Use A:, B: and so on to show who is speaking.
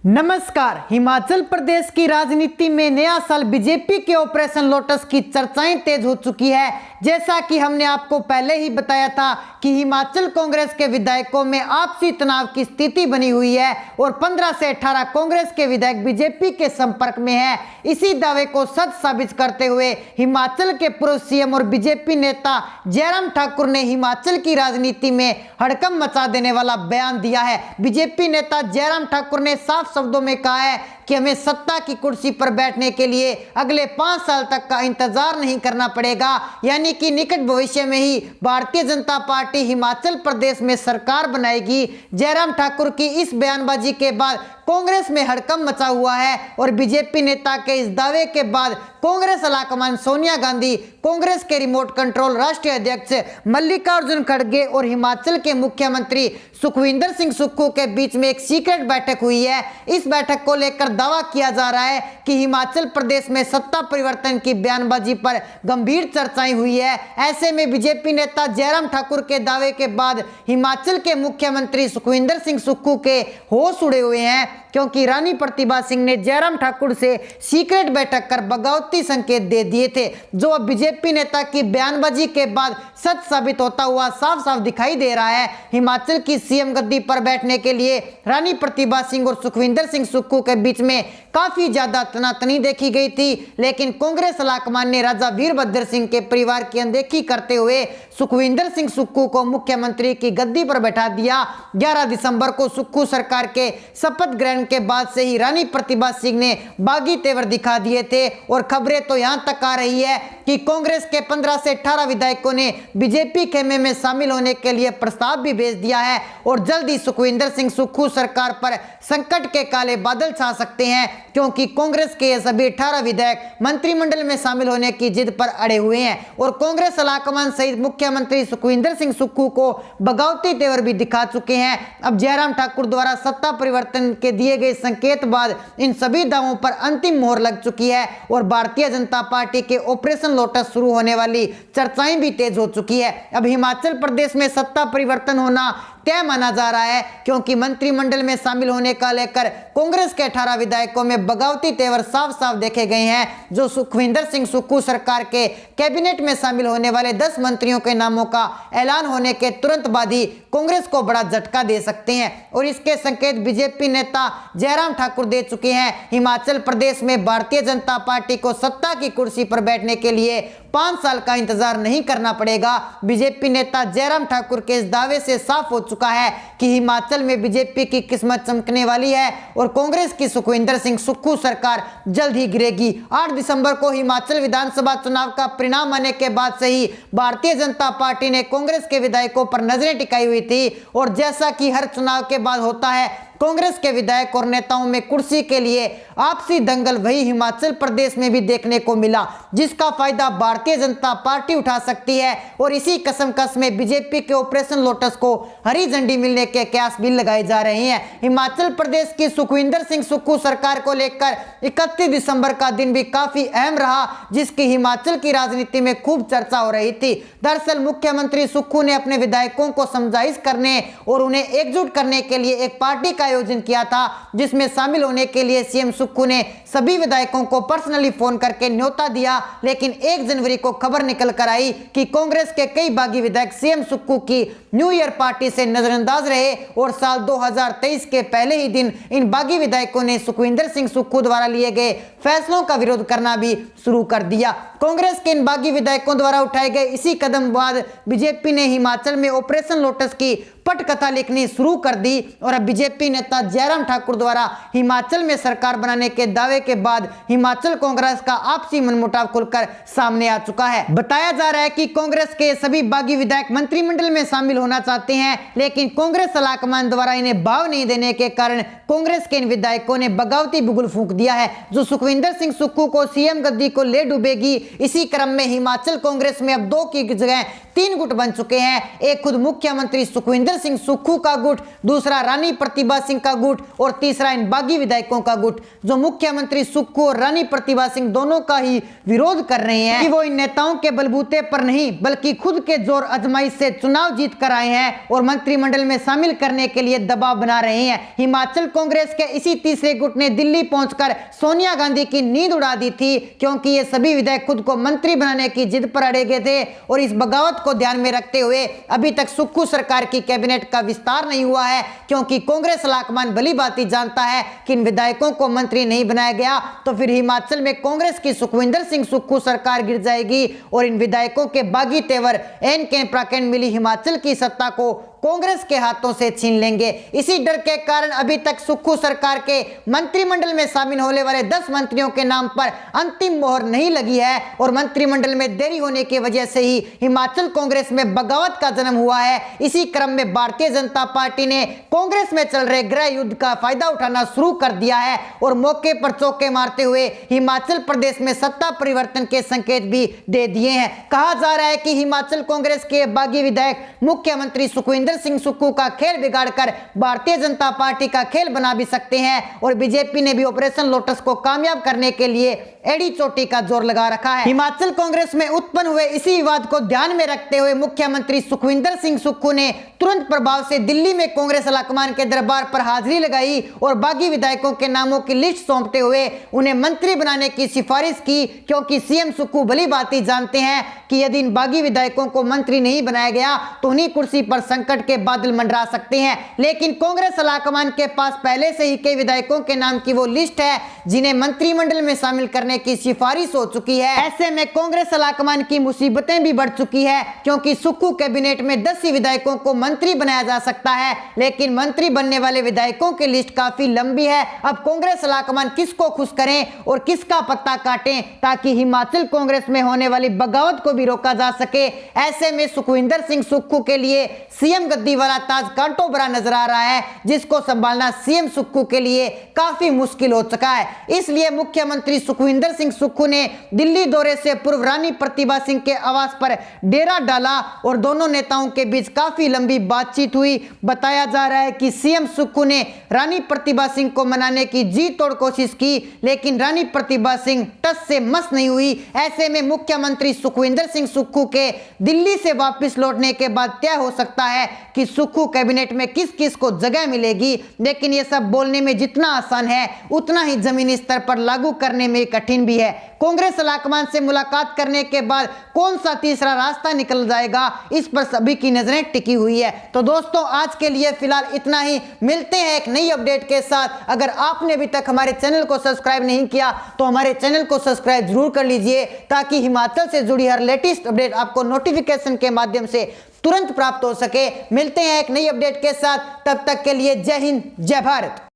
A: नमस्कार। हिमाचल प्रदेश की राजनीति में नया साल बीजेपी के ऑपरेशन लोटस की चर्चाएं तेज हो चुकी है। जैसा कि हमने आपको पहले ही बताया था कि हिमाचल कांग्रेस के विधायकों में आपसी तनाव की स्थिति बनी हुई है और 15 से 18 कांग्रेस के विधायक बीजेपी के संपर्क में है। इसी दावे को सच साबित करते हुए हिमाचल के पूर्व सीएम और बीजेपी नेता जयराम ठाकुर ने हिमाचल की राजनीति में हड़कंप मचा देने वाला बयान दिया है। बीजेपी नेता जयराम ठाकुर ने साफ शब्दों में कहा है कि हमें सत्ता की कुर्सी पर बैठने के लिए अगले 5 साल तक का इंतजार नहीं करना पड़ेगा, यानी कि निकट भविष्य में ही भारतीय जनता पार्टी हिमाचल प्रदेश में सरकार बनाएगी। जयराम ठाकुर की इस बयानबाजी के बाद कांग्रेस में हड़कंप मचा हुआ है और बीजेपी नेता के इस दावे के बाद कांग्रेस आलाकमान सोनिया गांधी, कांग्रेस के रिमोट कंट्रोल राष्ट्रीय अध्यक्ष मल्लिकार्जुन खड़गे और हिमाचल के मुख्यमंत्री सुखविंदर सिंह सुक्खू के बीच में एक सीक्रेट बैठक हुई है। इस बैठक को लेकर दावा किया जा रहा है कि हिमाचल प्रदेश में सत्ता परिवर्तन की बयानबाजी पर गंभीर चर्चाएं हुई है। ऐसे में बीजेपी नेता जयराम ठाकुर के दावे के बाद हिमाचल के मुख्यमंत्री सुखविंदर सिंह सुक्खू के होश उड़े हुए हैं, क्योंकि रानी प्रतिभा सिंह ने जयराम ठाकुर से सीक्रेट बैठक कर बगावती संकेत दे दिए थे, जो अब बीजेपी नेता की बयानबाजी के बाद सच साबित होता हुआ साफ साफ दिखाई दे रहा है। हिमाचल की सीएम गद्दी पर बैठने के लिए रानी प्रतिभा सिंह और सुखविंदर सिंह सुक्खू के बीच में काफी ज्यादा तनातनी देखी गई थी, लेकिन कांग्रेस आलाकमान ने राजा वीरभद्र सिंह के परिवार की अनदेखी करते हुए सुखविंदर सिंह सुक्खू को मुख्यमंत्री की गद्दी पर बैठा दिया। 11 दिसंबर को सुक्खू सरकार के शपथ ग्रहण के बाद से ही रानी प्रतिभा सिंह ने बागी तेवर दिखा दिए थे और खबरें तो यहां तक आ रही है कि कांग्रेस के 15 से 18 विधायकों ने बीजेपी खेमे में शामिल होने के लिए प्रस्ताव भी भेज दिया है और जल्द ही सुखविंदर सिंह सुक्खू सरकार पर संकट के काले बादल छा सकते हैं, क्योंकि कांग्रेस के ये सभी 18 विधायक मंत्रिमंडल में शामिल होने की जिद पर अड़े हुए हैं और कांग्रेस आलाकमान सहित मुख्यमंत्री सुखविंदर सिंह सुक्खू को बगावती तेवर भी दिखा चुके हैं। अब जयराम ठाकुर द्वारा सत्ता परिवर्तन के दिए गए संकेत बाद इन सभी दावों पर अंतिम मोहर लग चुकी है और भारतीय जनता पार्टी के ऑपरेशन लोटस शुरू होने वाली चर्चाएं भी तेज हो चुकी है। अब हिमाचल प्रदेश में सत्ता परिवर्तन होना तय माना जा रहा है, क्योंकि मंत्रिमंडल में शामिल होने का लेकर कांग्रेस के 18 विधायकों में बगावती तेवर साफ साफ देखे गए हैं, जो सुखविंदर सिंह सुक्खू सरकार के कैबिनेट में शामिल होने वाले 10 मंत्रियों के नामों का ऐलान होने के तुरंत बाद ही कांग्रेस को बड़ा झटका दे सकते हैं और इसके संकेत बीजेपी नेता जयराम ठाकुर दे चुके हैं। हिमाचल प्रदेश में भारतीय जनता पार्टी को सत्ता की कुर्सी पर बैठने के लिए 5 साल का इंतजार नहीं करना पड़ेगा। बीजेपी नेता जयराम ठाकुर के इस दावे से साफ हो चुका है कि हिमाचल में बीजेपी की किस्मत चमकने वाली है और कांग्रेस की सुखविंदर सिंह सुक्खू सरकार जल्द ही गिरेगी। 8 दिसंबर को हिमाचल विधानसभा चुनाव का परिणाम आने के बाद से ही भारतीय जनता पार्टी ने कांग्रेस के विधायकों पर नजरें टिकाई हुई थी और जैसा कि हर चुनाव के बाद होता है, कांग्रेस के विधायक और नेताओं में कुर्सी के लिए आपसी दंगल वही हिमाचल प्रदेश में भी देखने को मिला, जिसका फायदा भारतीय जनता पार्टी उठा सकती है और इसी कशमकश में बीजेपी के ऑपरेशन लोटस को हरी झंडी मिलने के कयास भी लगाए जा रहे हैं। हिमाचल प्रदेश की सुखविंदर सिंह सुक्खू सरकार को लेकर 31 दिसंबर का दिन भी काफी अहम रहा, जिसकी हिमाचल की राजनीति में खूब चर्चा हो रही थी। दरअसल मुख्यमंत्री सुक्खू ने अपने विधायकों को समझाइश करने और उन्हें एकजुट करने के लिए एक पार्टी का आयोजन किया था, जिसमें शामिल होने के लिए सीएम सुक्खू ने सभी विधायकों को पर्सनली फोन करके न्योता दिया, लेकिन 1 जनवरी को खबर निकल कर आई कि कांग्रेस के कई बागी विधायक सीएम सुक्खू की न्यू ईयर पार्टी से नजरअंदाज रहे और साल 2023 के पहले ही दिन इन बागी विधायकों ने सुखविंदर सिंह सुक्खू द्वारा लिए गए फैसलों का विरोध करना भी शुरू कर दिया। कांग्रेस के इन बागी विधायकों द्वारा उठाए गए इसी कदम बाद बीजेपी ने हिमाचल में ऑपरेशन लोटस की पटकथा लिखनी शुरू कर दी और अब बीजेपी नेता जयराम ठाकुर द्वारा हिमाचल में सरकार बनाने के दावे के बाद हिमाचल कांग्रेस का आपसी मनमुटाव खुलकर सामने आ चुका है। बताया जा रहा है कि कांग्रेस के सभी बागी विधायक मंत्रिमंडल में शामिल होना चाहते हैं, लेकिन कांग्रेस आलाकमान द्वारा इन्हें भाव नहीं देने के कारण कांग्रेस के इन विधायकों ने बगावती बुगुल फूंक दिया है, जो सुखविंदर सिंह सुक्खू को सीएम गद्दी को ले डूबेगी। इसी क्रम में हिमाचल कांग्रेस में अब 2 की जगह 3 गुट बन चुके हैं। एक खुद मुख्यमंत्री सुखविंदर सुखविंदर सिंह सुक्खू का गुट, दूसरा रानी प्रतिभा सिंह का गुट और तीसरा इन बागी विधायकों का गुट, जो मुख्यमंत्री सुक्खू और रानी प्रतिभा सिंह दोनों का ही विरोध कर रहे हैं कि वो इन नेताओं के बलबूते पर नहीं बल्कि खुद के जोर आजमाइश से चुनाव जीत कर आए हैं और मंत्रिमंडल में शामिल करने के लिए दबाव बना रहे हैं। हिमाचल कांग्रेस के इसी तीसरे गुट ने दिल्ली पहुंचकर सोनिया गांधी की नींद उड़ा दी थी, क्योंकि ये सभी विधायक खुद को मंत्री बनाने की जिद पर अड़े गए थे और इस बगावत को ध्यान में रखते हुए अभी तक सुक्खू सरकार की कैबिनेट का विस्तार नहीं हुआ है, क्योंकि कांग्रेस लाकमान भली भांति जानता है कि इन विधायकों को मंत्री नहीं बनाया गया तो फिर हिमाचल में कांग्रेस की सुखविंदर सिंह सुक्खू सरकार गिर जाएगी और इन विधायकों के बागी तेवर एन के प्राकेंड मिली हिमाचल की सत्ता को कांग्रेस के हाथों से छीन लेंगे। इसी डर के कारण अभी तक सुक्खू सरकार के मंत्रिमंडल में शामिल होने वाले 10 मंत्रियों के नाम पर अंतिम मोहर नहीं लगी है और मंत्रिमंडल में देरी होने की वजह से ही हिमाचल कांग्रेस में बगावत का जन्म हुआ है। इसी क्रम में भारतीय जनता पार्टी ने कांग्रेस में चल रहे गृह युद्ध का फायदा उठाना शुरू कर दिया है और मौके पर चौके मारते हुए हिमाचल प्रदेश में सत्ता परिवर्तन के संकेत भी दे दिए हैं। कहा जा रहा है कि हिमाचल कांग्रेस के बागी विधायक मुख्यमंत्री सुखविंदर सिंह सुक्खू का खेल बिगाड़कर भारतीय जनता पार्टी का खेल बना भी सकते हैं और बीजेपी ने भी ऑपरेशन लोटस को कामयाब करने के लिए एड़ी चोटी का जोर लगा रखा है। हिमाचल कांग्रेस में उत्पन्न हुए इसी विवाद को ध्यान में रखते हुए मुख्यमंत्री सुखविंदर सिंह सुक्खू ने तुरंत प्रभाव से दिल्ली में कांग्रेस लाकमान के दरबार पर हाजिरी लगाई और बागी विधायकों के नामों की लिस्ट सौंपते हुए उन्हें मंत्री बनाने की सिफारिश की, क्योंकि सीएम सुक्खू भली भांति जानते हैं कि यदि इन बागी विधायकों को मंत्री नहीं बनाया गया तो उन्हीं कुर्सी पर संकट के बादल मंडरा सकते हैं। लेकिन कांग्रेस लाकमान के पास पहले से ही कई विधायकों के नाम की वो लिस्ट है जिन्हें मंत्रिमंडल में शामिल करने की सिफारिश हो चुकी है। ऐसे में कांग्रेस लाकमान की मुसीबतें भी बढ़ चुकी है, क्योंकि सुक्खू कैबिनेट में 10 ही विधायकों को मंत्री बनाया जा सकता है, लेकिन मंत्री बनने वाले विधायकों की लिस्ट काफी लंबी है। अब कांग्रेस लाकमान किसको खुश करें और किसका पत्ता काटें ताकि हिमाचल कांग्रेस में होने वाली बगावत को भी रोका जा सके। ऐसे में सुखविंदर सिंह सुक्खू के लिए सीएम गद्दी वाला ताज कांटो भरा नजर आ रहा है, जिसको संभालना सीएम सुक्खू के लिए काफी मुश्किल हो चुका है। इसलिए मुख्यमंत्री सुखविंदर सिंह सुक्खू ने दिल्ली दौरे से पूर्व रानी प्रतिभा सिंह के आवास पर डेरा डाला और दोनों नेताओं के बीच काफी लंबी बातचीत हुई। बताया जा रहा है कि सीएम सुक्खू ने रानी प्रतिभा सिंह को मनाने की जी तोड़ कोशिश की, लेकिन रानी प्रतिभा सिंह टस से मस नहीं हुई। ऐसे में मुख्यमंत्री सुखविंदर सिंह सुक्खू के दिल्ली से वापस लौटने के बाद तय हो सकता है कि सुक्खू कैबिनेट में किस किस को जगह मिलेगी, लेकिन यह सब बोलने में जितना आसान है उतना ही जमीनी स्तर पर लागू करने में कठिन भी है। कांग्रेस लाकमान से मुलाकात करने के बाद कौन सा तीसरा रास्ता निकल जाएगा, इस पर सभी की नजरें टिकी हुई है। तो दोस्तों आज के लिए फिलहाल इतना ही, मिलते हैं एक नई अपडेट के साथ। अगर आपने अभी तक हमारे चैनल को सब्सक्राइब नहीं किया तो हमारे चैनल को सब्सक्राइब जरूर कर लीजिए, ताकि हिमाचल से जुड़ी हर लेटेस्ट अपडेट आपको नोटिफिकेशन के माध्यम से तुरंत प्राप्त हो सके। मिलते हैं एक नई अपडेट के साथ, तब तक के लिए जय हिंद जय भारत।